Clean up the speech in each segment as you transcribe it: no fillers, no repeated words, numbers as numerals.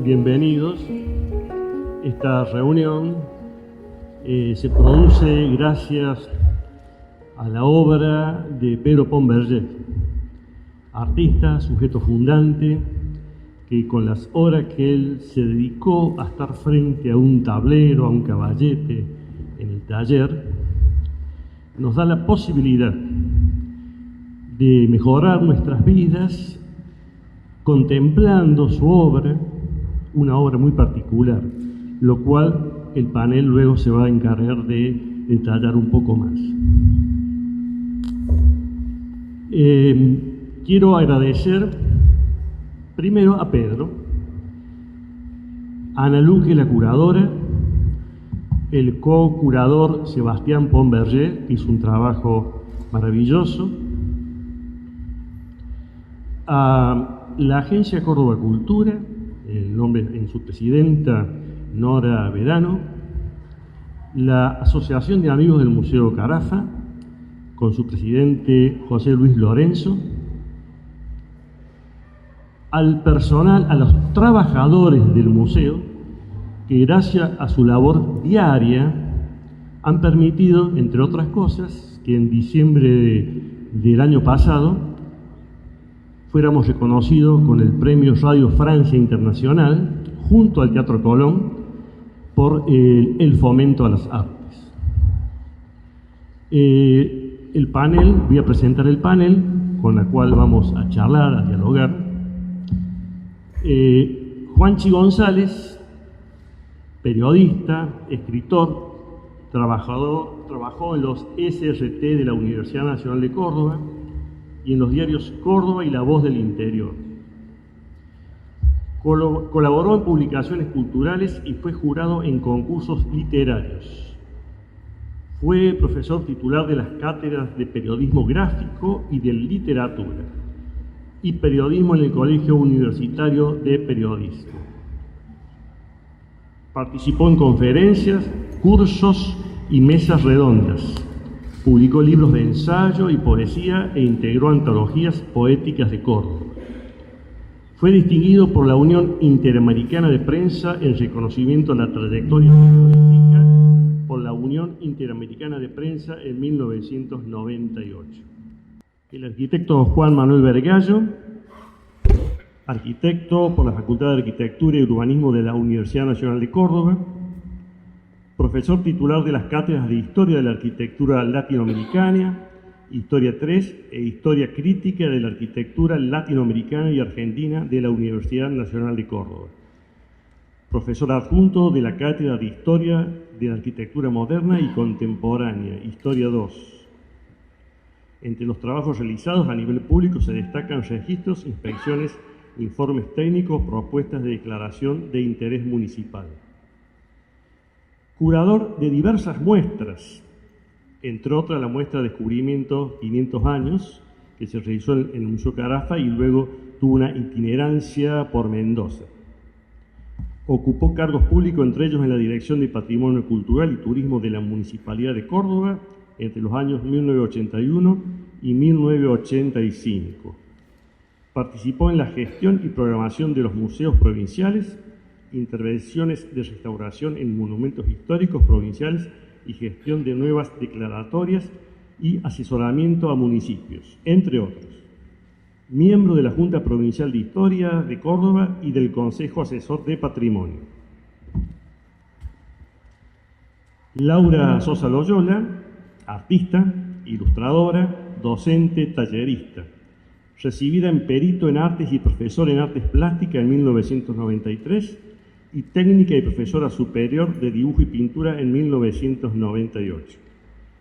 bienvenidos. Esta reunión se produce gracias a la obra de Pedro Pont Berger, artista, sujeto fundante, que con las horas que él se dedicó a estar frente a un tablero, a un caballete en el taller, nos da la posibilidad de mejorar nuestras vidas contemplando su obra, una obra muy particular, lo cual el panel luego se va a encargar de detallar un poco más. Quiero agradecer primero a Pedro, a Ana Luque, la curadora, el co-curador Sebastián Pont Berger, que hizo un trabajo maravilloso, a la Agencia Córdoba Cultura, el nombre en su presidenta Nora Verano, la Asociación de Amigos del Museo Carafa, con su presidente José Luis Lorenzo, al personal, a los trabajadores del museo, que gracias a su labor diaria han permitido, entre otras cosas, que en diciembre del año pasado fuéramos reconocidos con el premio Radio Francia Internacional, junto al Teatro Colón, por el fomento a las artes. El panel, voy a presentar el panel con la cual vamos a charlar, a dialogar. Juanchi González, periodista, escritor, trabajó en los SRT de la Universidad Nacional de Córdoba y en los diarios Córdoba y La Voz del Interior. Colaboró en publicaciones culturales y fue jurado en concursos literarios. Fue profesor titular de las cátedras de periodismo gráfico y de literatura y periodismo en el Colegio Universitario de Periodismo. Participó en conferencias, cursos y mesas redondas. Publicó libros de ensayo y poesía e integró antologías poéticas de Córdoba. Fue distinguido por la Unión Interamericana de Prensa en reconocimiento a la trayectoria periodística por la Unión Interamericana de Prensa en 1998. El arquitecto Juan Manuel Vergallo, arquitecto por la Facultad de Arquitectura y Urbanismo de la Universidad Nacional de Córdoba, profesor titular de las cátedras de Historia de la Arquitectura Latinoamericana, Historia 3 e Historia Crítica de la Arquitectura Latinoamericana y Argentina de la Universidad Nacional de Córdoba. Profesor adjunto de la Cátedra de Historia de la Arquitectura Moderna y Contemporánea, Historia 2. Entre los trabajos realizados a nivel público se destacan registros, inspecciones, informes técnicos, propuestas de declaración de interés municipal. Curador de diversas muestras, entre otras la muestra Descubrimiento 500 años, que se realizó en el Museo Carafa y luego tuvo una itinerancia por Mendoza. Ocupó cargos públicos, entre ellos en la Dirección de Patrimonio Cultural y Turismo de la Municipalidad de Córdoba entre los años 1981 y 1985. Participó en la gestión y programación de los museos provinciales, intervenciones de restauración en monumentos históricos provinciales y gestión de nuevas declaratorias y asesoramiento a municipios, entre otros. Miembro de la Junta Provincial de Historia de Córdoba y del Consejo Asesor de Patrimonio. Laura Sosa Loyola, artista, ilustradora, docente, tallerista. Recibida en perito en artes y profesora en artes plásticas en 1993 y técnica y profesora superior de dibujo y pintura en 1998.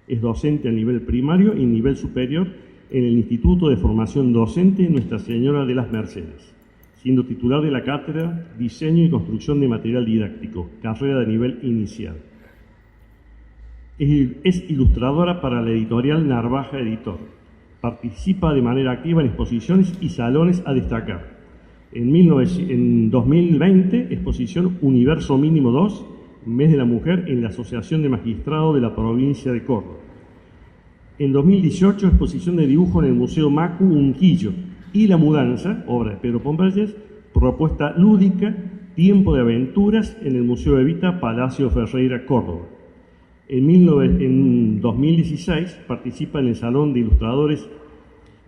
Es docente a nivel primario y nivel superior en el Instituto de Formación Docente Nuestra Señora de las Mercedes, siendo titular de la cátedra Diseño y Construcción de Material Didáctico, carrera de nivel inicial. Es ilustradora para la editorial Narvaja Editor. Participa de manera activa en exposiciones y salones a destacar. En 2020, exposición Universo Mínimo 2, Mes de la Mujer en la Asociación de Magistrados de la Provincia de Córdoba. En 2018, exposición de dibujo en el Museo Macu Unquillo y La Mudanza, obra de Pedro Pont Berger, propuesta lúdica Tiempo de aventuras en el Museo Evita, Palacio Ferreira, Córdoba. En 2016 participa en el Salón de Ilustradores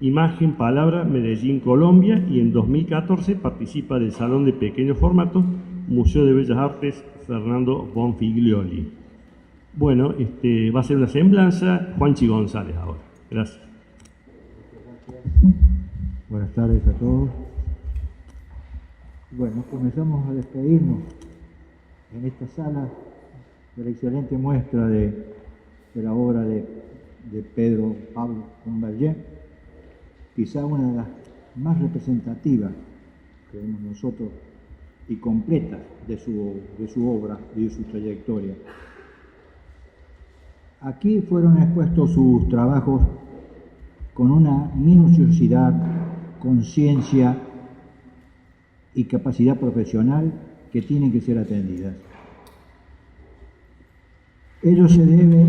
Imagen Palabra Medellín, Colombia, y en 2014 participa del Salón de Pequeño Formato Museo de Bellas Artes Fernando Bonfiglioli. Bueno, va a ser una semblanza Juanchi González ahora. Gracias. Buenas tardes a todos. Bueno, comenzamos a despedirnos en esta sala de la excelente muestra de la obra de Pedro Pablo Bombardier, quizá una de las más representativas, creemos nosotros, y completas de su obra y de su trayectoria. Aquí fueron expuestos sus trabajos con una minuciosidad, conciencia y capacidad profesional que tienen que ser atendidas. Ello se debe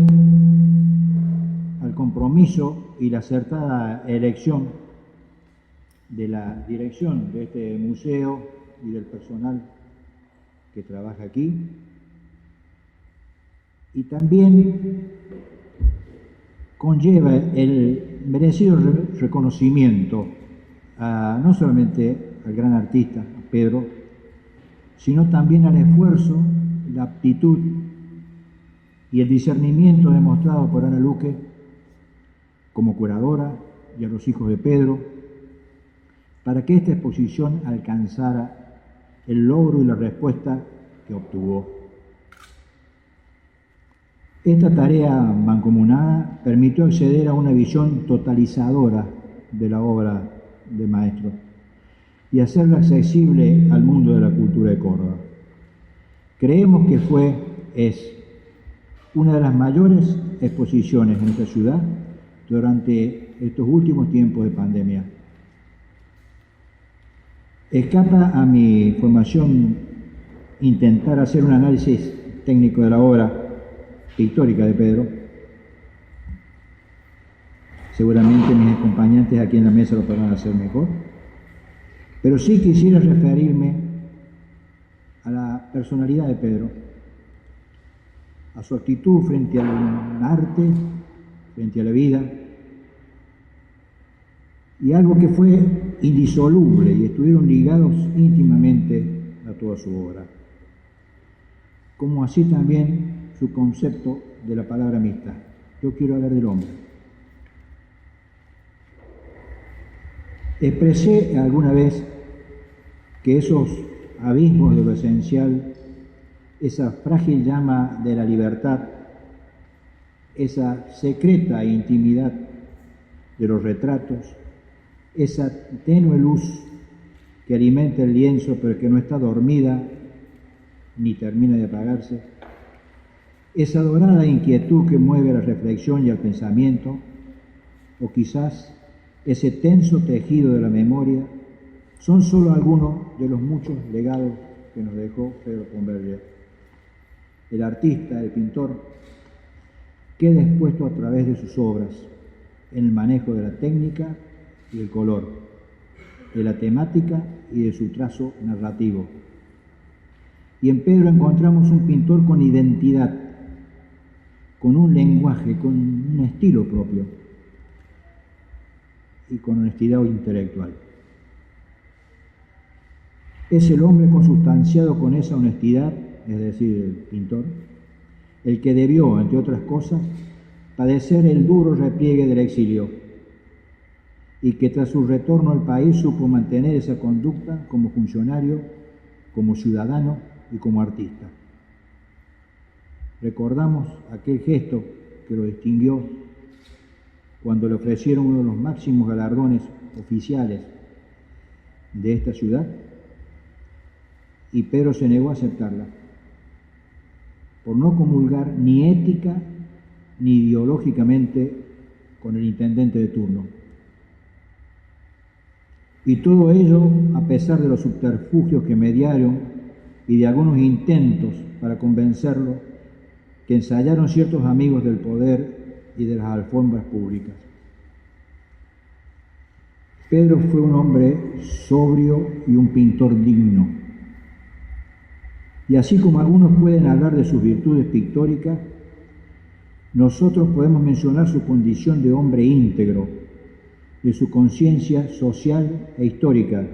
al compromiso y la acertada elección de la dirección de este museo y del personal que trabaja aquí, y también conlleva el merecido reconocimiento no solamente al gran artista, Pedro, sino también al esfuerzo, la aptitud y el discernimiento demostrado por Ana Luque como curadora y a los hijos de Pedro, para que esta exposición alcanzara el logro y la respuesta que obtuvo. Esta tarea mancomunada permitió acceder a una visión totalizadora de la obra de maestro y hacerla accesible al mundo de la cultura de Córdoba. Creemos que es una de las mayores exposiciones en esta ciudad durante estos últimos tiempos de pandemia. Escapa a mi formación intentar hacer un análisis técnico de la obra pictórica de Pedro. Seguramente mis acompañantes aquí en la mesa lo podrán hacer mejor. Pero sí quisiera referirme a la personalidad de Pedro, a su actitud frente al arte, frente a la vida, y algo que fue indisoluble y estuvieron ligados íntimamente a toda su obra, como así también su concepto de la palabra amistad. Yo quiero hablar del hombre. Expresé alguna vez que esos abismos de lo esencial, esa frágil llama de la libertad, esa secreta intimidad de los retratos, esa tenue luz que alimenta el lienzo pero que no está dormida ni termina de apagarse, esa dorada inquietud que mueve a la reflexión y al pensamiento, o quizás ese tenso tejido de la memoria, son solo algunos de los muchos legados que nos dejó Pedro Bombardier. El artista, el pintor, queda expuesto a través de sus obras en el manejo de la técnica y el color, de la temática y de su trazo narrativo. Y en Pedro encontramos un pintor con identidad, con un lenguaje, con un estilo propio y con honestidad intelectual. Es el hombre consustanciado con esa honestidad, es decir, el pintor, el que debió, entre otras cosas, padecer el duro repliegue del exilio y que tras su retorno al país supo mantener esa conducta como funcionario, como ciudadano y como artista. Recordamos aquel gesto que lo distinguió cuando le ofrecieron uno de los máximos galardones oficiales de esta ciudad y Pedro se negó a aceptarla por no comulgar ni ética ni ideológicamente con el intendente de turno. Y todo ello a pesar de los subterfugios que mediaron y de algunos intentos para convencerlo que ensayaron ciertos amigos del poder y de las alfombras públicas. Pedro fue un hombre sobrio y un pintor digno. Y así como algunos pueden hablar de sus virtudes pictóricas, nosotros podemos mencionar su condición de hombre íntegro, de su conciencia social e histórica,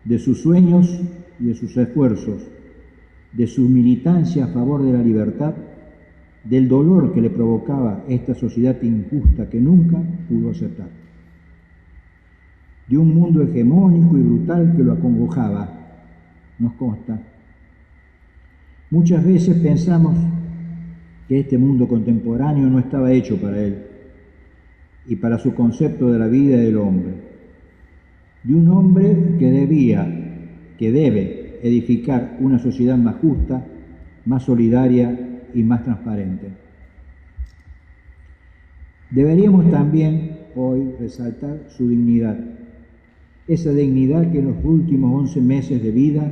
de sus sueños y de sus esfuerzos, de su militancia a favor de la libertad, del dolor que le provocaba esta sociedad injusta que nunca pudo aceptar, de un mundo hegemónico y brutal que lo acongojaba, nos consta. Muchas veces pensamos que este mundo contemporáneo no estaba hecho para él y para su concepto de la vida y del hombre, de un hombre que debe edificar una sociedad más justa, más solidaria y más transparente. Deberíamos también hoy resaltar su dignidad, esa dignidad que en los últimos 11 meses de vida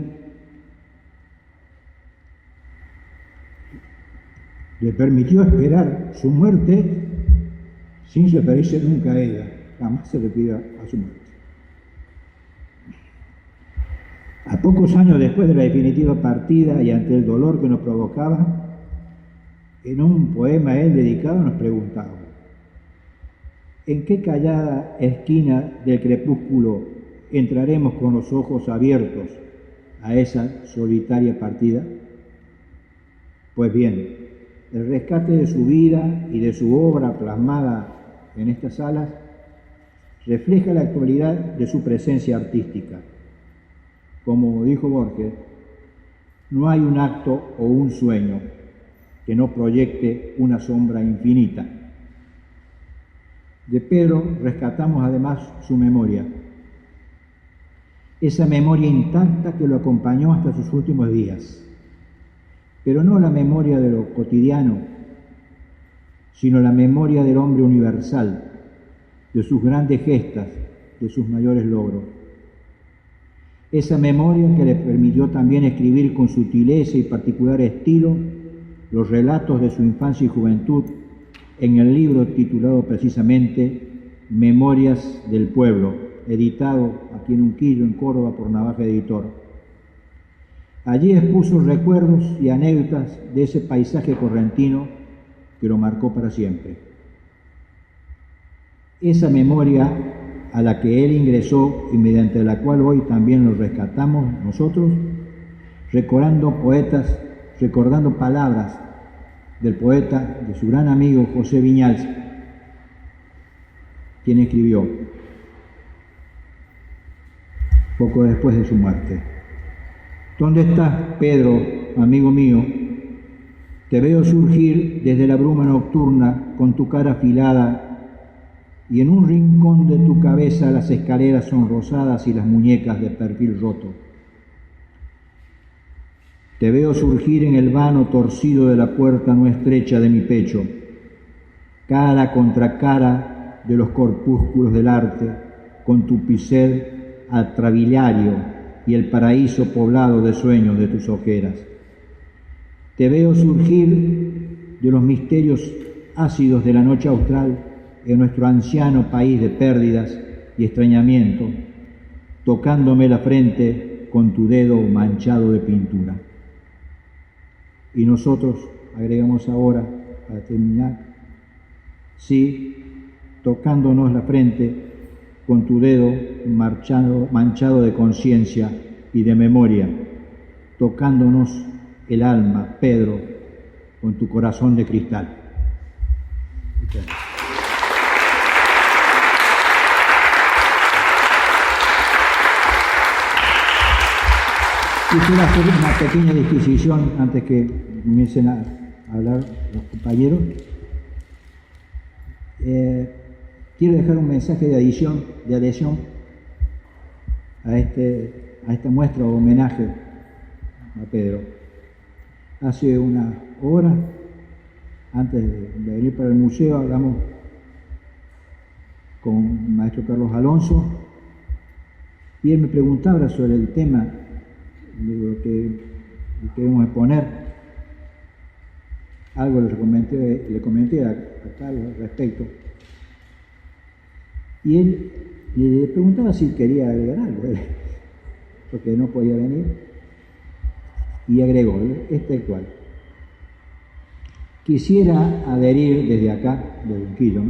le permitió esperar su muerte sin referirse nunca a ella, jamás se refirió a su muerte. A pocos años después de la definitiva partida y ante el dolor que nos provocaba, en un poema a él dedicado nos preguntaba: ¿en qué callada esquina del crepúsculo entraremos con los ojos abiertos a esa solitaria partida? Pues bien, el rescate de su vida y de su obra plasmada en estas salas refleja la actualidad de su presencia artística. Como dijo Borges, no hay un acto o un sueño que no proyecte una sombra infinita. De Pedro rescatamos además su memoria, esa memoria intacta que lo acompañó hasta sus últimos días, pero no la memoria de lo cotidiano, sino la memoria del hombre universal, de sus grandes gestas, de sus mayores logros. Esa memoria que le permitió también escribir con sutileza y particular estilo los relatos de su infancia y juventud en el libro titulado precisamente Memorias del Pueblo, editado aquí en Unquillo, en Córdoba, por Navaja Editor. Allí expuso recuerdos y anécdotas de ese paisaje correntino que lo marcó para siempre. Esa memoria a la que él ingresó y mediante la cual hoy también lo rescatamos nosotros, recordando palabras del poeta, de su gran amigo José Viñals, quien escribió poco después de su muerte: ¿dónde estás, Pedro, amigo mío? Te veo surgir desde la bruma nocturna con tu cara afilada, y en un rincón de tu cabeza las escaleras son rosadas y las muñecas de perfil roto. Te veo surgir en el vano torcido de la puerta no estrecha de mi pecho, cara contra cara de los corpúsculos del arte, con tu pincel atrabiliario y el paraíso poblado de sueños de tus ojeras. Te veo surgir de los misterios ácidos de la noche austral en nuestro anciano país de pérdidas y extrañamiento, tocándome la frente con tu dedo manchado de pintura. Y nosotros, agregamos ahora, para terminar, sí, tocándonos la frente con tu dedo manchado de conciencia y de memoria, tocándonos el alma, Pedro, con tu corazón de cristal. Quisiera hacer una pequeña disquisición antes que comiencen a hablar los compañeros. Quiero dejar un mensaje de adhesión a esta muestra o homenaje a Pedro. Hace una hora, antes de venir para el museo, hablamos con el maestro Carlos Alonso y él me preguntaba sobre el tema de lo que queremos exponer. Algo le comenté a Carlos al respecto. Y él le preguntaba si quería agregar algo, porque no podía venir. y agregó, es textual: quisiera adherir desde acá, desde Unquillo,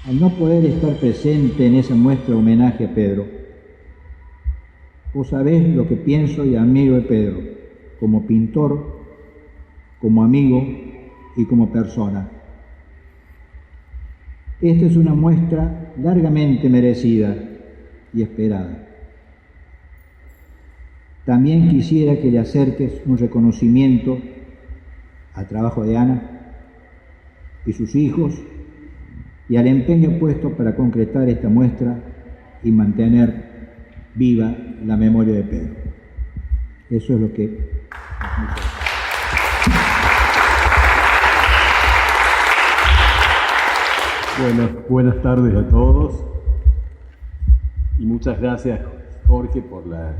al no poder estar presente en esa muestra homenaje a Pedro. Vos sabés lo que pienso y admiro de Pedro, como pintor, como amigo y como persona. Esta es una muestra largamente merecida y esperada. También quisiera que le acerques un reconocimiento al trabajo de Ana y sus hijos y al empeño puesto para concretar esta muestra y mantener viva la memoria de Pedro. Eso es lo que... Bueno, buenas tardes a todos y muchas gracias, Jorge, por la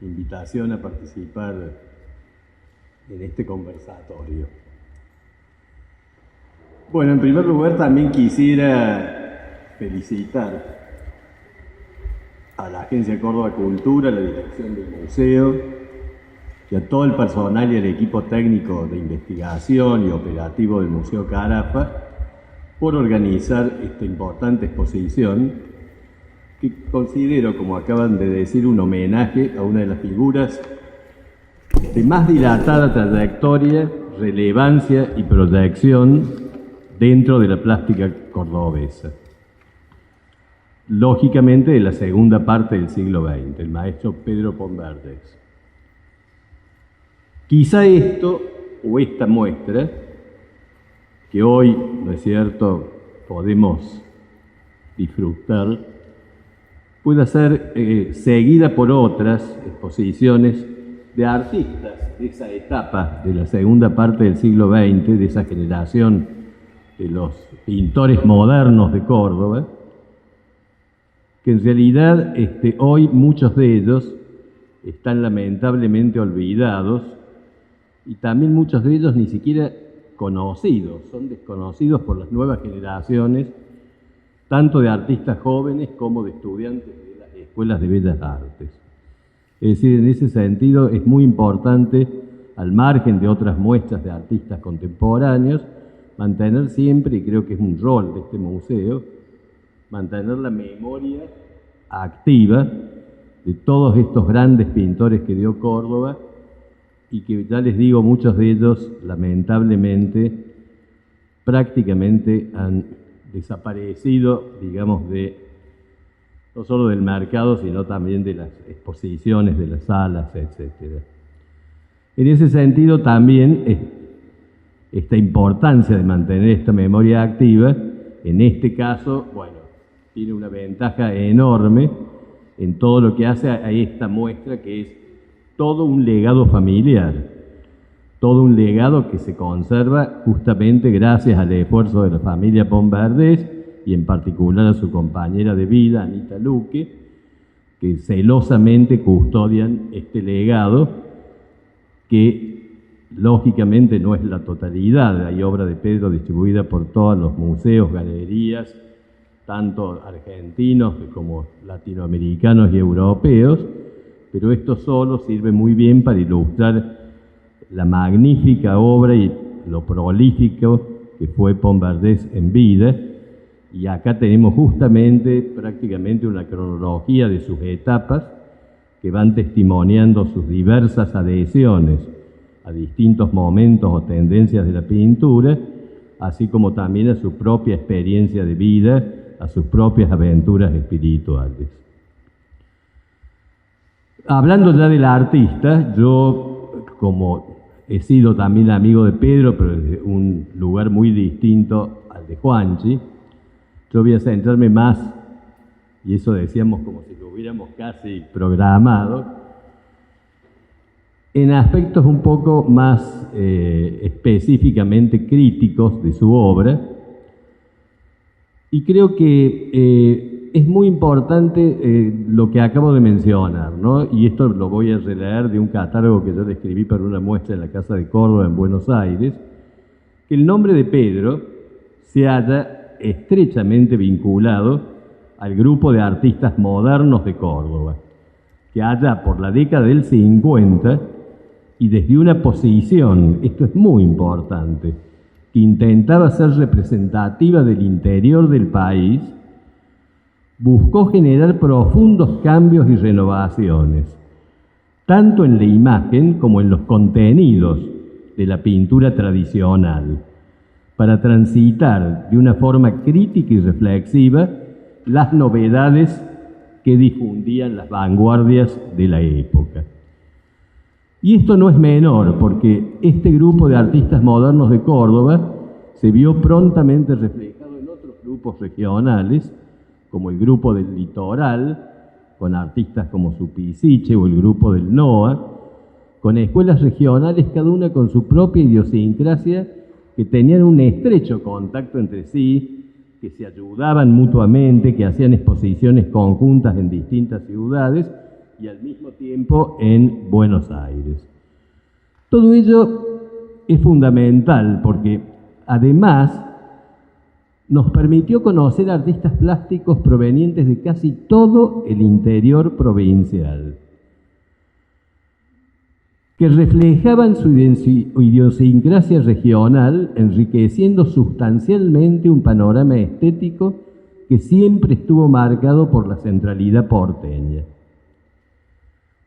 invitación a participar en este conversatorio. Bueno, en primer lugar también quisiera felicitar a la Agencia Córdoba Cultura, a la dirección del museo y a todo el personal y el equipo técnico de investigación y operativo del Museo Carafa por organizar esta importante exposición que considero, como acaban de decir, un homenaje a una de las figuras de más dilatada trayectoria, relevancia y proyección dentro de la plástica cordobesa. Lógicamente de la segunda parte del siglo XX, el maestro Pedro Pon Verdés. Quizá esto, o esta muestra, que hoy, ¿no es cierto?, podemos disfrutar, pueda ser seguida por otras exposiciones de artistas de esa etapa, de la segunda parte del siglo XX, de esa generación de los pintores modernos de Córdoba, que en realidad hoy muchos de ellos están lamentablemente olvidados y también muchos de ellos ni siquiera conocidos, son desconocidos por las nuevas generaciones, tanto de artistas jóvenes como de estudiantes de las escuelas de bellas artes. Es decir, en ese sentido es muy importante, al margen de otras muestras de artistas contemporáneos, mantener siempre, y creo que es un rol de este museo, mantener la memoria activa de todos estos grandes pintores que dio Córdoba y que, ya les digo, muchos de ellos lamentablemente prácticamente han desaparecido, digamos, no solo del mercado, sino también de las exposiciones, de las salas, etc. En ese sentido también esta importancia de mantener esta memoria activa, en este caso, bueno, tiene una ventaja enorme en todo lo que hace a esta muestra, que es todo un legado familiar, todo un legado que se conserva justamente gracias al esfuerzo de la familia Pon Verdés y en particular a su compañera de vida, Anita Luque, que celosamente custodian este legado que lógicamente no es la totalidad. Hay obra de Pedro distribuida por todos los museos, galerías, tanto argentinos como latinoamericanos y europeos, pero esto solo sirve muy bien para ilustrar la magnífica obra y lo prolífico que fue Pon Verdés en vida. Y acá tenemos justamente prácticamente una cronología de sus etapas que van testimoniando sus diversas adhesiones a distintos momentos o tendencias de la pintura, así como también a su propia experiencia de vida, a sus propias aventuras espirituales. Hablando ya del artista, yo, como he sido también amigo de Pedro, pero desde un lugar muy distinto al de Juanchi, yo voy a centrarme más, y eso decíamos como si lo hubiéramos casi programado, en aspectos un poco más específicamente críticos de su obra. Y creo que es muy importante lo que acabo de mencionar, ¿no? Y esto lo voy a releer de un catálogo que yo le escribí para una muestra en la Casa de Córdoba en Buenos Aires, que el nombre de Pedro se halla estrechamente vinculado al grupo de artistas modernos de Córdoba, que allá por la década del 50, y desde una posición, esto es muy importante, que intentaba ser representativa del interior del país, buscó generar profundos cambios y renovaciones, tanto en la imagen como en los contenidos de la pintura tradicional, para transitar de una forma crítica y reflexiva las novedades que difundían las vanguardias de la época. Y esto no es menor, porque este grupo de artistas modernos de Córdoba se vio prontamente reflejado en otros grupos regionales, como el grupo del Litoral, con artistas como Supisiche, o el grupo del NOA, con escuelas regionales, cada una con su propia idiosincrasia, que tenían un estrecho contacto entre sí, que se ayudaban mutuamente, que hacían exposiciones conjuntas en distintas ciudades y al mismo tiempo en Buenos Aires. Todo ello es fundamental porque además nos permitió conocer artistas plásticos provenientes de casi todo el interior provincial, que reflejaban su idiosincrasia regional, enriqueciendo sustancialmente un panorama estético que siempre estuvo marcado por la centralidad porteña.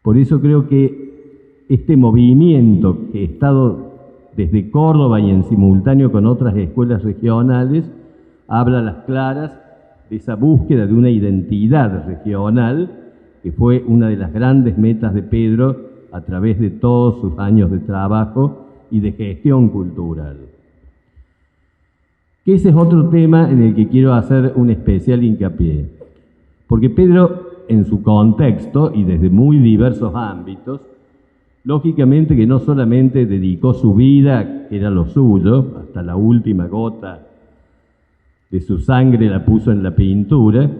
Por eso creo que este movimiento que ha estado desde Córdoba y en simultáneo con otras escuelas regionales, habla a las claras de esa búsqueda de una identidad regional, que fue una de las grandes metas de Pedro a través de todos sus años de trabajo y de gestión cultural. Que ese es otro tema en el que quiero hacer un especial hincapié, porque Pedro, en su contexto y desde muy diversos ámbitos, lógicamente que no solamente dedicó su vida, que era lo suyo, hasta la última gota de su sangre la puso en la pintura,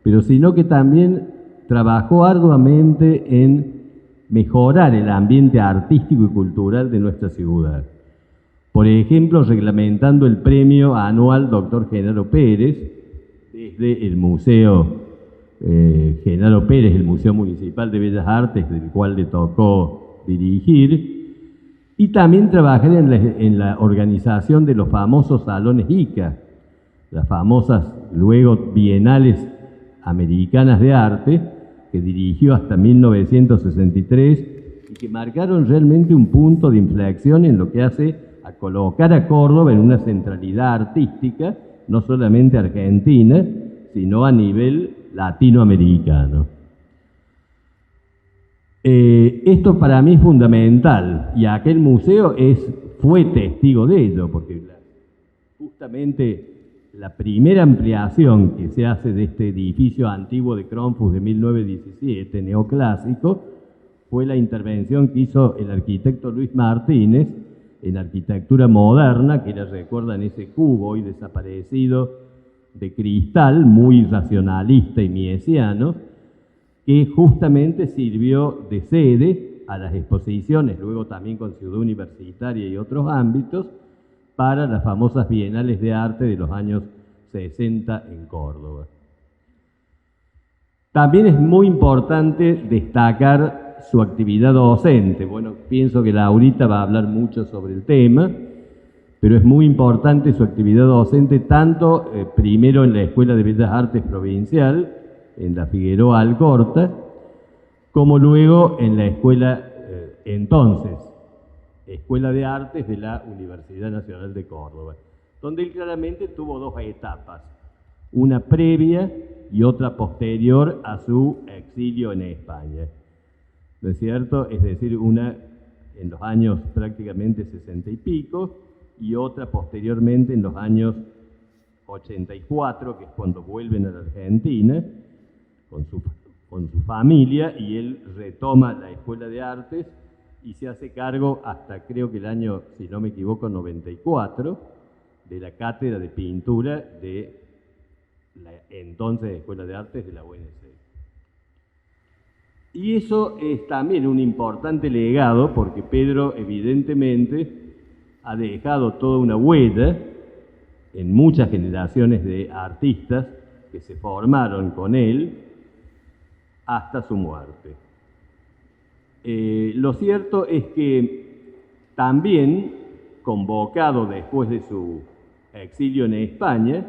pero sino que también trabajó arduamente en mejorar el ambiente artístico y cultural de nuestra ciudad. Por ejemplo, reglamentando el premio anual Dr. Genaro Pérez, desde el Museo Genaro Pérez, el Museo Municipal de Bellas Artes, del cual le tocó dirigir, y también trabajar en la organización de los famosos salones ICA, las famosas luego bienales americanas de arte, que dirigió hasta 1963 y que marcaron realmente un punto de inflexión en lo que hace a colocar a Córdoba en una centralidad artística, no solamente argentina, sino a nivel latinoamericano. Esto para mí es fundamental, y aquel museo fue testigo de ello, porque justamente la primera ampliación que se hace de este edificio antiguo de Kronfuss de 1917, neoclásico, fue la intervención que hizo el arquitecto Luis Martínez en arquitectura moderna, que recuerdan ese cubo hoy desaparecido de cristal, muy racionalista y miesiano, que justamente sirvió de sede a las exposiciones, luego también con Ciudad Universitaria y otros ámbitos, para las famosas bienales de arte de los años 60 en Córdoba. También es muy importante destacar su actividad docente. Bueno, pienso que Laurita va a hablar mucho sobre el tema, pero es muy importante su actividad docente, tanto primero en la Escuela de Bellas Artes Provincial, en la Figueroa Alcorta, como luego en la escuela entonces Escuela de Artes de la Universidad Nacional de Córdoba, donde él claramente tuvo dos etapas, una previa y otra posterior a su exilio en España. ¿No es cierto? Es decir, una en los años prácticamente 60 y pico y otra posteriormente en los años 84, que es cuando vuelven a la Argentina con su familia, y él retoma la Escuela de Artes y se hace cargo hasta creo que el año, si no me equivoco, 94, de la cátedra de pintura de la entonces Escuela de Artes de la UNC. Y eso es también un importante legado, porque Pedro evidentemente ha dejado toda una huella en muchas generaciones de artistas que se formaron con él, hasta su muerte. Lo cierto es que también, convocado después de su exilio en España,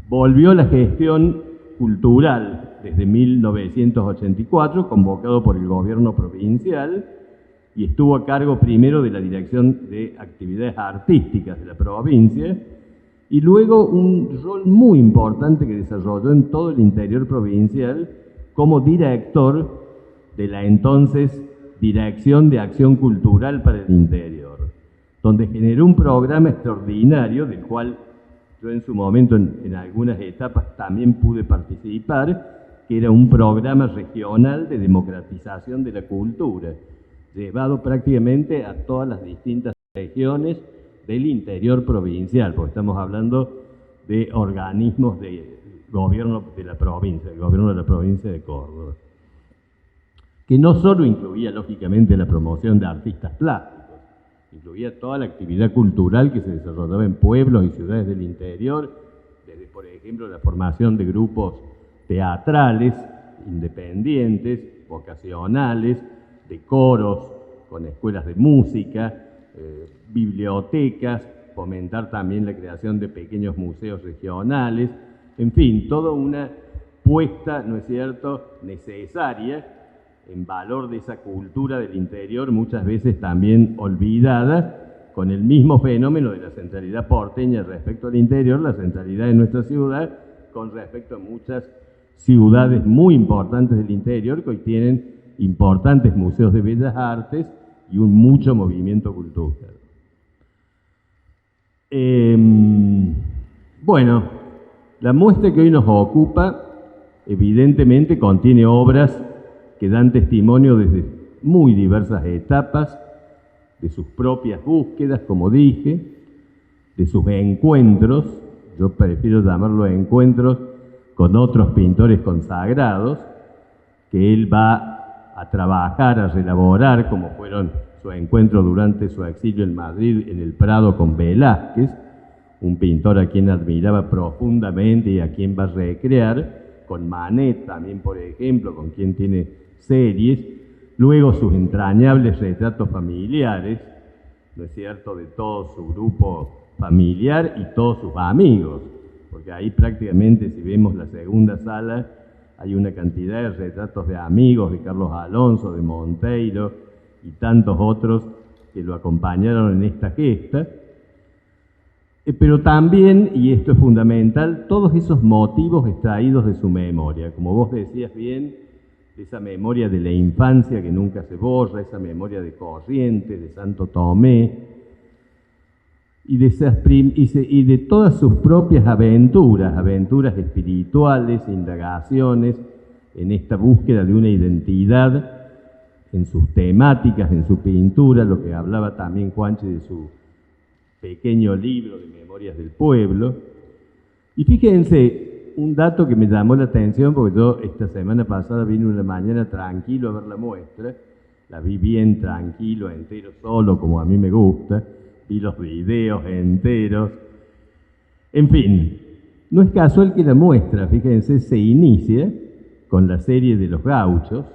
volvió a la gestión cultural desde 1984, convocado por el gobierno provincial, y estuvo a cargo primero de la Dirección de Actividades Artísticas de la provincia, y luego un rol muy importante que desarrolló en todo el interior provincial como director de la entonces Dirección de Acción Cultural para el Interior, donde generó un programa extraordinario del cual yo en su momento en algunas etapas también pude participar, que era un programa regional de democratización de la cultura, llevado prácticamente a todas las distintas regiones del interior provincial, porque estamos hablando de organismos de gobierno de la provincia, el gobierno de la provincia de Córdoba, que no solo incluía lógicamente la promoción de artistas plásticos, incluía toda la actividad cultural que se desarrollaba en pueblos y ciudades del interior, desde, por ejemplo, la formación de grupos teatrales, independientes, vocacionales, de coros, con escuelas de música, bibliotecas, fomentar también la creación de pequeños museos regionales, en fin, toda una puesta, ¿no es cierto?, necesaria en valor de esa cultura del interior, muchas veces también olvidada, con el mismo fenómeno de la centralidad porteña respecto al interior, la centralidad de nuestra ciudad con respecto a muchas ciudades muy importantes del interior que hoy tienen importantes museos de bellas artes y un mucho movimiento cultural. Bueno, la muestra que hoy nos ocupa evidentemente contiene obras que dan testimonio desde muy diversas etapas, de sus propias búsquedas, como dije, de sus encuentros, yo prefiero llamarlo encuentros con otros pintores consagrados, que él va a trabajar, a reelaborar, como fueron su encuentro durante su exilio en Madrid, en el Prado con Velázquez, un pintor a quien admiraba profundamente y a quien va a recrear, con Manet también, por ejemplo, con quien tiene series, luego sus entrañables retratos familiares, ¿no es cierto?, de todo su grupo familiar y todos sus amigos, porque ahí prácticamente, si vemos la segunda sala, hay una cantidad de retratos de amigos, de Carlos Alonso, de Monteiro y tantos otros que lo acompañaron en esta gesta. Pero también, y esto es fundamental, todos esos motivos extraídos de su memoria, como vos decías bien, esa memoria de la infancia que nunca se borra, esa memoria de Corrientes, de Santo Tomé, y de todas sus propias aventuras espirituales, indagaciones, en esta búsqueda de una identidad, en sus temáticas, en su pintura, lo que hablaba también Juanchi de su pequeño libro de Memorias del Pueblo. Y fíjense, un dato que me llamó la atención, porque yo esta semana pasada vine una mañana tranquilo a ver la muestra, la vi bien tranquilo, entero, solo, como a mí me gusta, vi los videos enteros, en fin, no es casual que la muestra, fíjense, se inicia con la serie de los gauchos,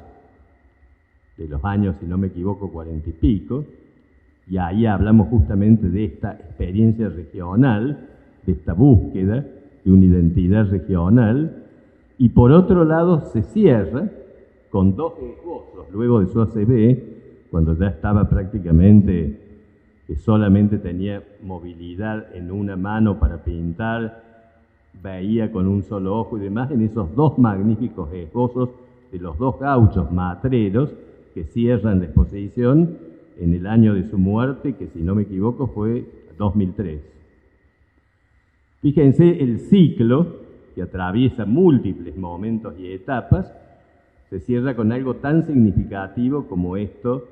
de los años, si no me equivoco, 40 y pico, y ahí hablamos justamente de esta experiencia regional, de esta búsqueda de una identidad regional, y por otro lado se cierra con dos esbozos, luego de su ACB, cuando ya estaba prácticamente, que solamente tenía movilidad en una mano para pintar, veía con un solo ojo y demás, en esos dos magníficos esbozos de los dos gauchos matreros que cierran la exposición en el año de su muerte, que si no me equivoco fue 2003. Fíjense el ciclo, que atraviesa múltiples momentos y etapas, se cierra con algo tan significativo como esto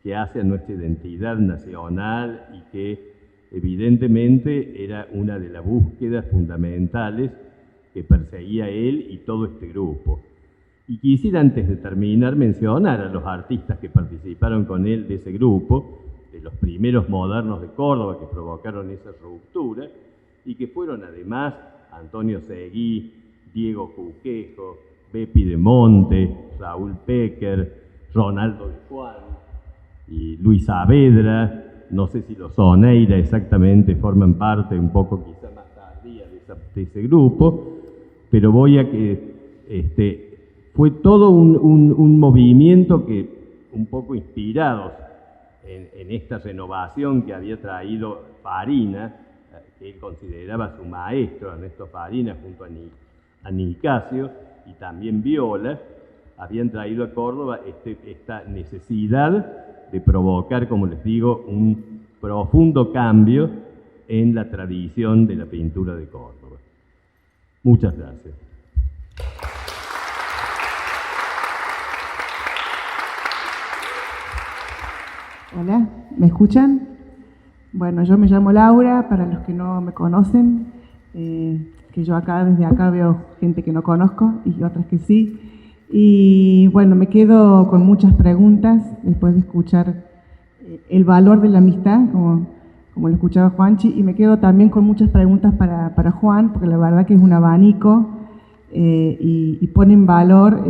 que hace a nuestra identidad nacional y que evidentemente era una de las búsquedas fundamentales que perseguía él y todo este grupo. Y quisiera, antes de terminar, mencionar a los artistas que participaron con él de ese grupo, de los primeros modernos de Córdoba que provocaron esa ruptura, y que fueron además Antonio Seguí, Diego Juquejo, Bepi de Monte, Raúl Pecker, Ronaldo de Juan y Luis Saavedra. No sé si los Oneira exactamente forman parte un poco quizá más tardía de ese grupo, pero voy a que fue todo un movimiento que, un poco inspirados en esta renovación que había traído Farina, que él consideraba su maestro, Ernesto Farina, junto a Nicasio y también Viola, habían traído a Córdoba esta necesidad de provocar, como les digo, un profundo cambio en la tradición de la pintura de Córdoba. Muchas gracias. Hola, ¿me escuchan? Bueno, yo me llamo Laura, para los que no me conocen, que yo desde acá veo gente que no conozco y otras que sí. Y bueno, me quedo con muchas preguntas después de escuchar el valor de la amistad, como lo escuchaba Juanchi, y me quedo también con muchas preguntas para Juan, porque la verdad que es un abanico y pone en valor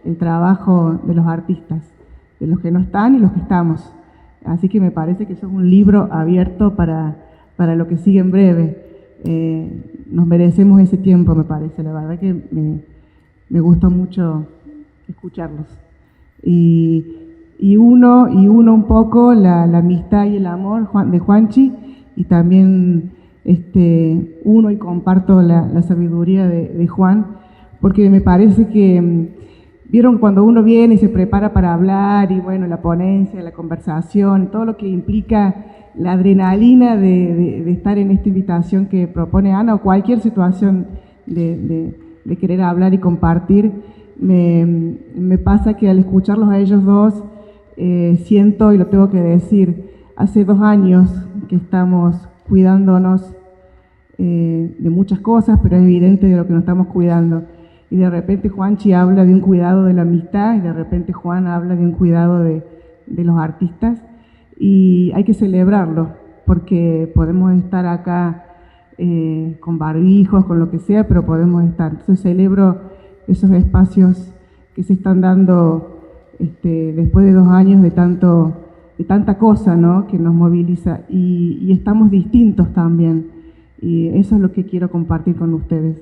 el trabajo de los artistas, de los que no están y los que estamos. Así que me parece que eso es un libro abierto para lo que sigue en breve. Nos merecemos ese tiempo, me parece. La verdad que me gusta mucho escucharlos. Y uno un poco la amistad y el amor de Juanchi, y también uno y comparto la sabiduría de Juan, porque me parece que vieron cuando uno viene y se prepara para hablar, y bueno, la ponencia, la conversación, todo lo que implica la adrenalina de estar en esta invitación que propone Ana, o cualquier situación de querer hablar y compartir, me pasa que al escucharlos a ellos dos, siento, y lo tengo que decir, hace 2 años que estamos cuidándonos de muchas cosas, pero es evidente de lo que nos estamos cuidando. Y de repente Juanchi habla de un cuidado de la amistad, y de repente Juan habla de un cuidado de los artistas, y hay que celebrarlo, porque podemos estar acá con barbijos, con lo que sea, pero podemos estar. Entonces celebro esos espacios que se están dando después de 2 años de tanta cosa, ¿no?, que nos moviliza, y estamos distintos también, y eso es lo que quiero compartir con ustedes.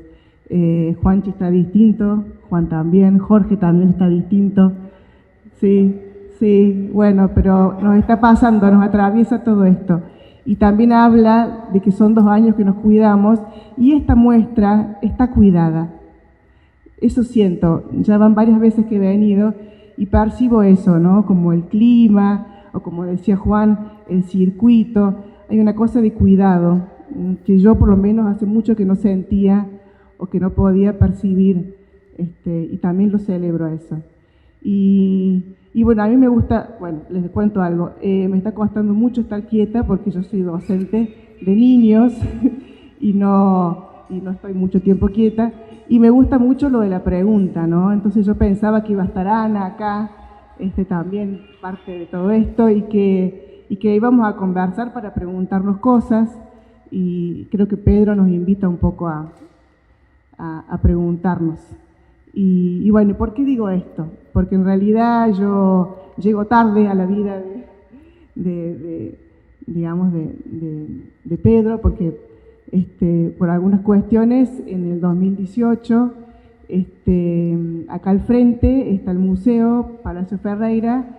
Juanchi está distinto, Juan también, Jorge también está distinto. Sí, bueno, pero nos está pasando, nos atraviesa todo esto. Y también habla de que son 2 años que nos cuidamos, y esta muestra está cuidada. Eso siento, ya van varias veces que he venido y percibo eso, ¿no? Como el clima, o como decía Juan, el circuito. Hay una cosa de cuidado que yo por lo menos hace mucho que no sentía o que no podía percibir, y también lo celebro eso. Y bueno, a mí me gusta, bueno, les cuento algo, me está costando mucho estar quieta porque yo soy docente de niños y no estoy mucho tiempo quieta, y me gusta mucho lo de la pregunta, ¿no? Entonces yo pensaba que iba a estar Ana acá, también parte de todo esto, y que íbamos a conversar para preguntarnos cosas, y creo que Pedro nos invita un poco a preguntarnos. Y bueno, ¿por qué digo esto? Porque en realidad yo llego tarde a la vida de Pedro, porque por algunas cuestiones en el 2018 acá al frente está el Museo Palacio Ferreira,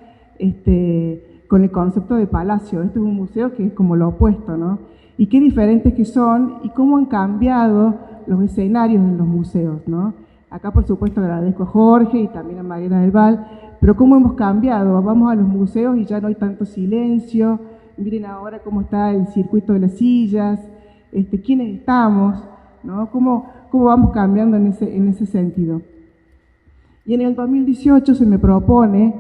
con el concepto de palacio. Este es un museo que es como lo opuesto, ¿no? Y qué diferentes que son, y cómo han cambiado los escenarios en los museos, ¿no? Acá, por supuesto, agradezco a Jorge y también a Mariana del Val, pero cómo hemos cambiado. Vamos a los museos y ya no hay tanto silencio. Miren ahora cómo está el circuito de las sillas, quiénes estamos, ¿no? Cómo vamos cambiando en ese sentido. Y en el 2018 se me propone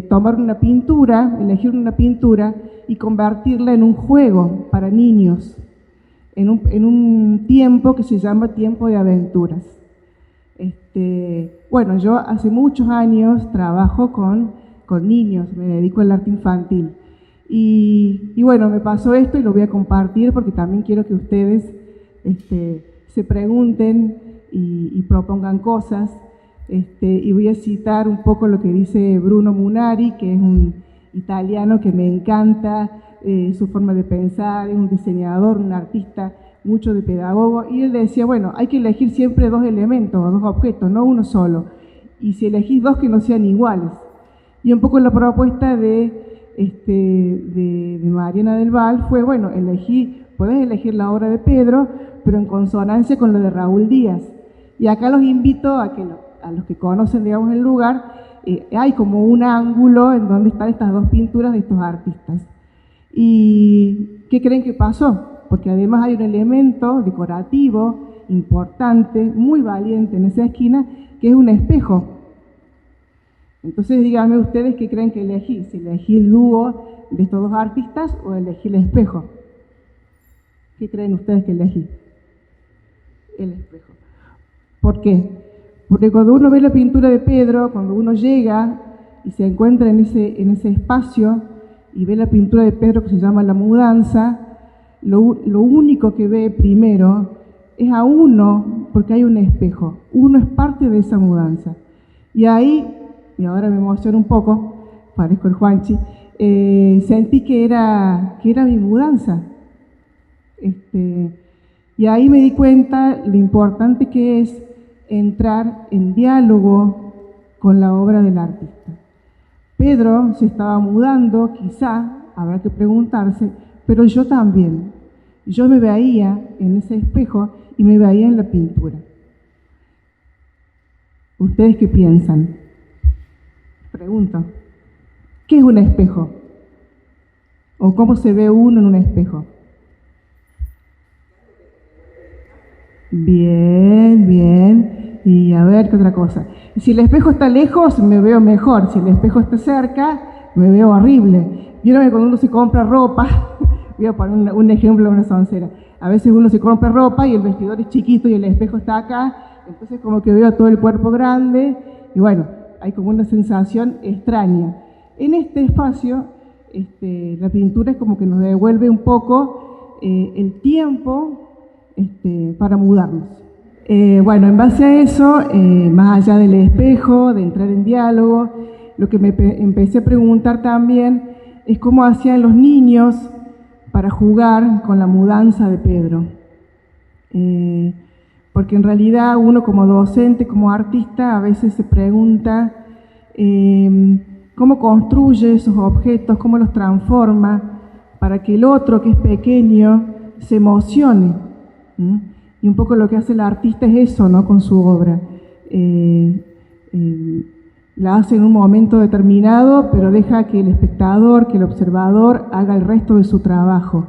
tomar una pintura, elegir una pintura y convertirla en un juego para niños, en un tiempo que se llama tiempo de aventuras. Bueno, yo hace muchos años trabajo con niños, me dedico al arte infantil. Y bueno, me pasó esto y lo voy a compartir porque también quiero que ustedes se pregunten y propongan cosas. Y voy a citar un poco lo que dice Bruno Munari, que es un italiano que me encanta, su forma de pensar, es un diseñador, un artista, mucho de pedagogo, y él decía, bueno, hay que elegir siempre dos elementos o dos objetos, no uno solo, y si elegís dos que no sean iguales. Y un poco la propuesta de Mariana del Val fue, bueno, podés elegir la obra de Pedro, pero en consonancia con lo de Raúl Díaz. Y acá los invito a los que conocen, digamos, el lugar, hay como un ángulo en donde están estas dos pinturas de estos artistas. ¿Y qué creen que pasó? Porque además hay un elemento decorativo importante, muy valiente en esa esquina, que es un espejo. Entonces díganme ustedes qué creen que elegí, si elegí el dúo de estos dos artistas o elegí el espejo. ¿Qué creen ustedes que elegí? El espejo. ¿Por qué? Porque cuando uno ve la pintura de Pedro, cuando uno llega y se encuentra en ese espacio y ve la pintura de Pedro que se llama La Mudanza, lo único que ve primero es a uno, porque hay un espejo. Uno es parte de esa mudanza. Y ahí, y ahora me emociono un poco, parezco el Juanchi, sentí que era mi mudanza. Y ahí me di cuenta lo importante que es entrar en diálogo con la obra del artista. Pedro se estaba mudando, quizá, habrá que preguntarse, pero yo también. Yo me veía en ese espejo y me veía en la pintura. ¿Ustedes qué piensan? Pregunto. ¿Qué es un espejo? ¿O cómo se ve uno en un espejo? Bien, bien. Y a ver, ¿qué otra cosa? Si el espejo está lejos, me veo mejor. Si el espejo está cerca, me veo horrible. Vieron que cuando uno se compra ropa, voy a poner un ejemplo de una soncera. A veces uno se compra ropa y el vestidor es chiquito y el espejo está acá, entonces como que veo todo el cuerpo grande y bueno, hay como una sensación extraña. En este espacio, la pintura es como que nos devuelve un poco el tiempo para mudarnos. Bueno, en base a eso, más allá del espejo, de entrar en diálogo, lo que me empecé a preguntar también es cómo hacían los niños para jugar con la mudanza de Pedro. Porque en realidad uno como docente, como artista, a veces se pregunta cómo construye esos objetos, cómo los transforma para que el otro, que es pequeño, se emocione. Y un poco lo que hace el artista es eso, ¿no? Con su obra. La hace en un momento determinado, pero deja que el espectador, que el observador haga el resto de su trabajo.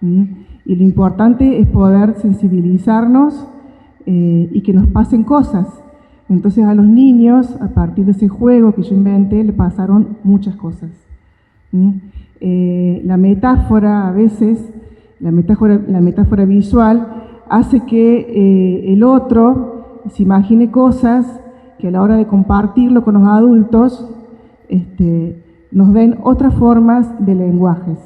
Y lo importante es poder sensibilizarnos y que nos pasen cosas. Entonces a los niños, a partir de ese juego que yo inventé, le pasaron muchas cosas. La metáfora, a veces, la metáfora visual, hace que el otro se imagine cosas que a la hora de compartirlo con los adultos nos den otras formas de lenguajes.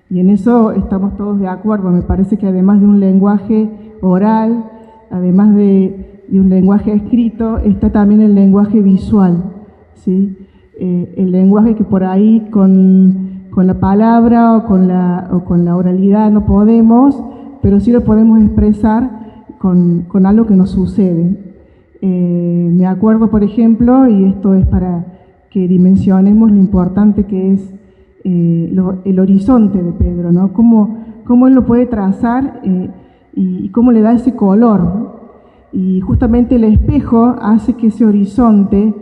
Y en eso estamos todos de acuerdo. Me parece que además de un lenguaje oral, además de un lenguaje escrito, está también el lenguaje visual, ¿sí? El lenguaje que por ahí con la palabra o con la oralidad no podemos, pero sí lo podemos expresar con algo que nos sucede. Me acuerdo, por ejemplo, y esto es para que dimensionemos lo importante que es el horizonte de Pedro, ¿no? Cómo él lo puede trazar y cómo le da ese color. Y justamente el espejo hace que ese horizonte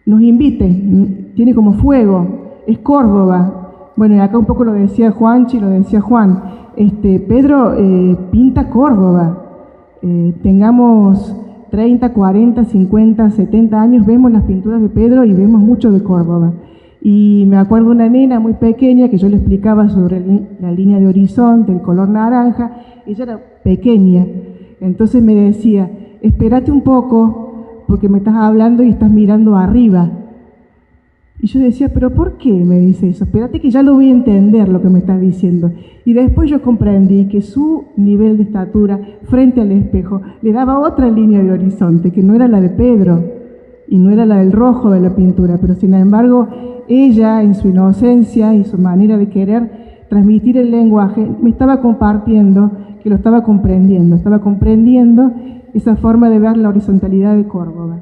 nos invite, tiene como fuego, es Córdoba. Bueno, y acá un poco lo decía Juanchi, lo decía Juan. Pedro pinta Córdoba. Tengamos 30, 40, 50, 70 años, vemos las pinturas de Pedro y vemos mucho de Córdoba. Y me acuerdo una nena muy pequeña que yo le explicaba sobre la línea de horizonte, el color naranja. Ella era pequeña, entonces me decía, espérate un poco porque me estás hablando y estás mirando arriba. Y yo decía, ¿pero por qué me dice eso? Espérate que ya lo voy a entender lo que me estás diciendo. Y después yo comprendí que su nivel de estatura frente al espejo le daba otra línea de horizonte, que no era la de Pedro y no era la del rojo de la pintura, pero sin embargo ella, en su inocencia y su manera de querer transmitir el lenguaje, me estaba compartiendo que lo estaba comprendiendo esa forma de ver la horizontalidad de Córdoba.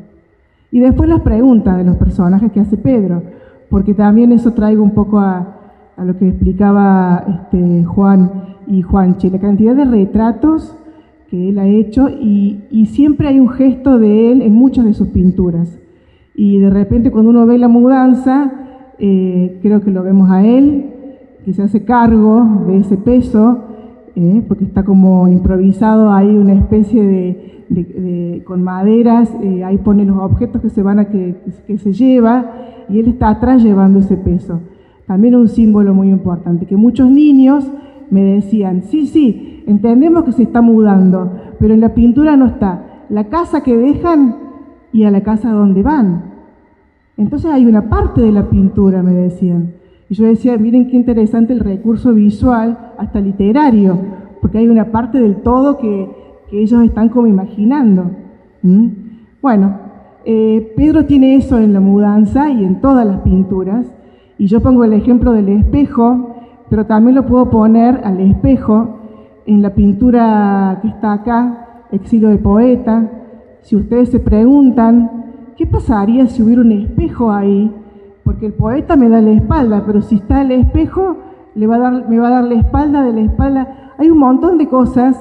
Y después las preguntas de los personajes que hace Pedro, porque también eso traigo un poco a lo que explicaba Juan y Juanchi, la cantidad de retratos que él ha hecho y siempre hay un gesto de él en muchas de sus pinturas. Y de repente cuando uno ve la mudanza, creo que lo vemos a él, que se hace cargo de ese peso, porque está como improvisado, hay una especie de con maderas, ahí pone los objetos que que se lleva, y él está atrás llevando ese peso. También un símbolo muy importante, que muchos niños me decían, sí, entendemos que se está mudando, pero en la pintura no está la casa que dejan y a la casa donde van. Entonces hay una parte de la pintura, me decían. Y yo decía, miren qué interesante el recurso visual, hasta literario, porque hay una parte del todo que ellos están como imaginando. Bueno, Pedro tiene eso en la mudanza y en todas las pinturas, y yo pongo el ejemplo del espejo, pero también lo puedo poner al espejo en la pintura que está acá, Exilio de Poeta. Si ustedes se preguntan, ¿qué pasaría si hubiera un espejo ahí? Porque el poeta me da la espalda, pero si está el espejo, me va a dar la espalda de la espalda. Hay un montón de cosas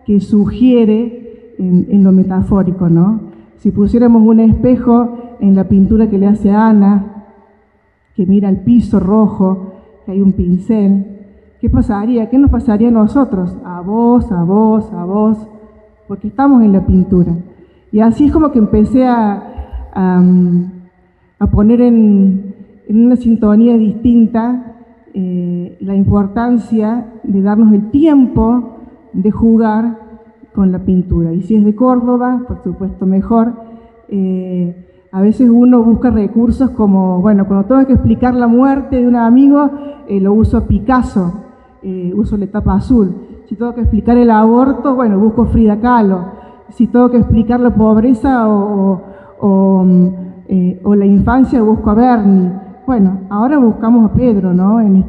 que sugiere en lo metafórico, ¿no? Si pusiéramos un espejo en la pintura que le hace a Ana, que mira el piso rojo, que hay un pincel, ¿qué pasaría? ¿Qué nos pasaría a nosotros? A vos, porque estamos en la pintura. Y así es como que empecé a poner en una sintonía distinta la importancia de darnos el tiempo de jugar con la pintura. Y si es de Córdoba, por supuesto mejor. A veces uno busca recursos como, bueno, cuando tengo que explicar la muerte de un amigo, lo uso Picasso, uso la etapa azul. Si tengo que explicar el aborto, bueno, busco Frida Kahlo. Si tengo que explicar la pobreza o la infancia, busco a Berni. Bueno, ahora buscamos a Pedro, ¿no? En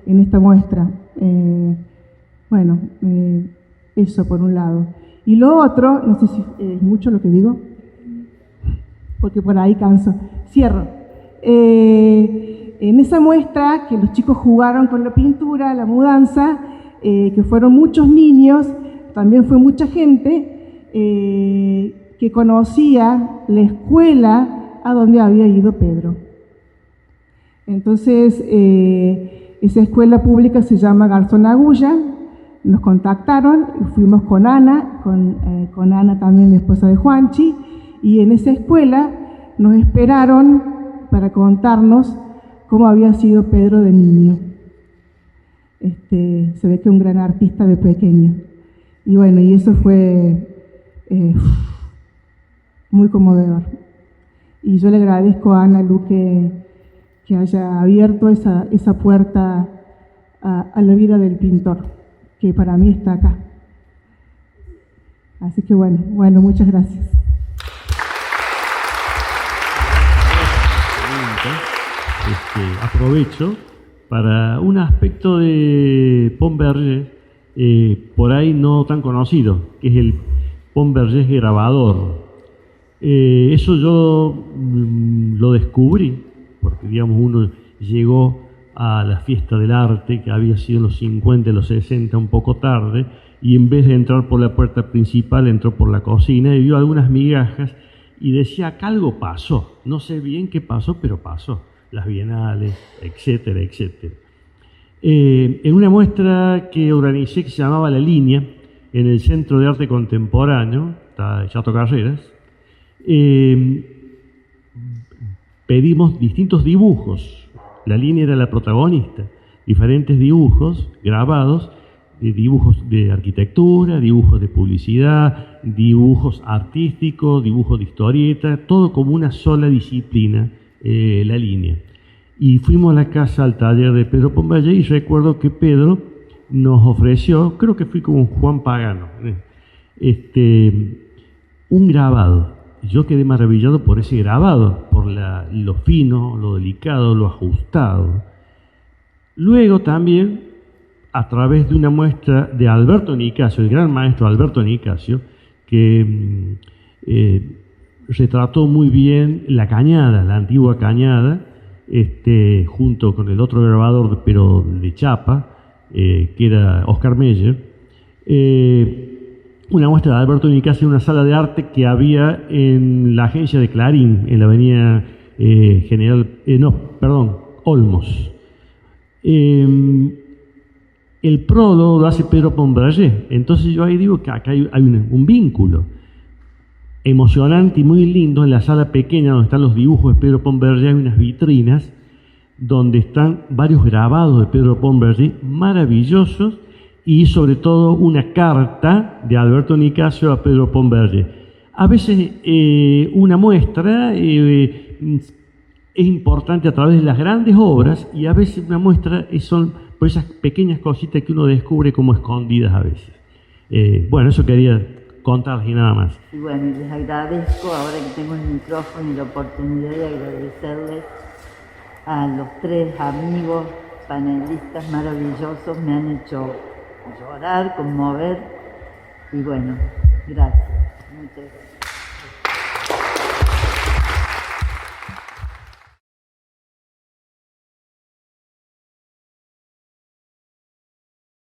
esta muestra. Eso por un lado. Y lo otro, no sé si es mucho lo que digo, porque por ahí canso. Cierro. En esa muestra que los chicos jugaron con la pintura, la mudanza, que fueron muchos niños, también fue mucha gente que conocía la escuela a donde había ido Pedro. Entonces, esa escuela pública se llama Garzón Agulla. Nos contactaron y fuimos con Ana, con Ana también la esposa de Juanchi, y en esa escuela nos esperaron para contarnos cómo había sido Pedro de niño. Se ve que un gran artista de pequeño. Y bueno, y eso fue muy conmovedor. Y yo le agradezco a Ana Lu que haya abierto esa puerta a la vida del pintor, que para mí está acá. Así que bueno, muchas gracias. Aprovecho para un aspecto de Pont Berger, por ahí no tan conocido, que es el Pont Berger grabador. Eso yo lo descubrí porque, digamos, uno llegó a la fiesta del arte, que había sido en los 50, en los 60, un poco tarde, y en vez de entrar por la puerta principal, entró por la cocina y vio algunas migajas y decía, acá algo pasó, no sé bien qué pasó, pero pasó, las bienales, etcétera, etcétera. En una muestra que organicé que se llamaba La Línea, en el Centro de Arte Contemporáneo, está Chato Carreras, pedimos distintos dibujos. La Línea era la protagonista, diferentes dibujos grabados, dibujos de arquitectura, dibujos de publicidad, dibujos artísticos, dibujos de historieta, todo como una sola disciplina la línea. Y fuimos a la casa, al taller de Pedro Pomballe, y recuerdo que Pedro nos ofreció, creo que fui con Juan Pagano, un grabado. Yo quedé maravillado por ese grabado, por lo fino, lo delicado, lo ajustado. Luego también, a través de una muestra de Alberto Nicasio, el gran maestro Alberto Nicasio, que retrató muy bien la Cañada, la antigua Cañada, junto con el otro grabador, pero de chapa, que era Oscar Meyer. Una muestra de Alberto Nicasio en una sala de arte que había en la agencia de Clarín, en la avenida Olmos. El prólogo lo hace Pedro Pomballe. Entonces yo ahí digo que acá hay un vínculo emocionante y muy lindo. En la sala pequeña donde están los dibujos de Pedro Pomballe hay unas vitrinas donde están varios grabados de Pedro Pomballe maravillosos, y sobre todo una carta de Alberto Nicasio a Pedro Pomballe. A veces una muestra es importante a través de las grandes obras, y a veces una muestra son por esas pequeñas cositas que uno descubre como escondidas a veces. Bueno, eso quería contarles y nada más. Y bueno, les agradezco, ahora que tengo el micrófono y la oportunidad de agradecerles a los tres amigos panelistas maravillosos. Me han hecho llorar, conmover, y bueno, gracias, muchas gracias.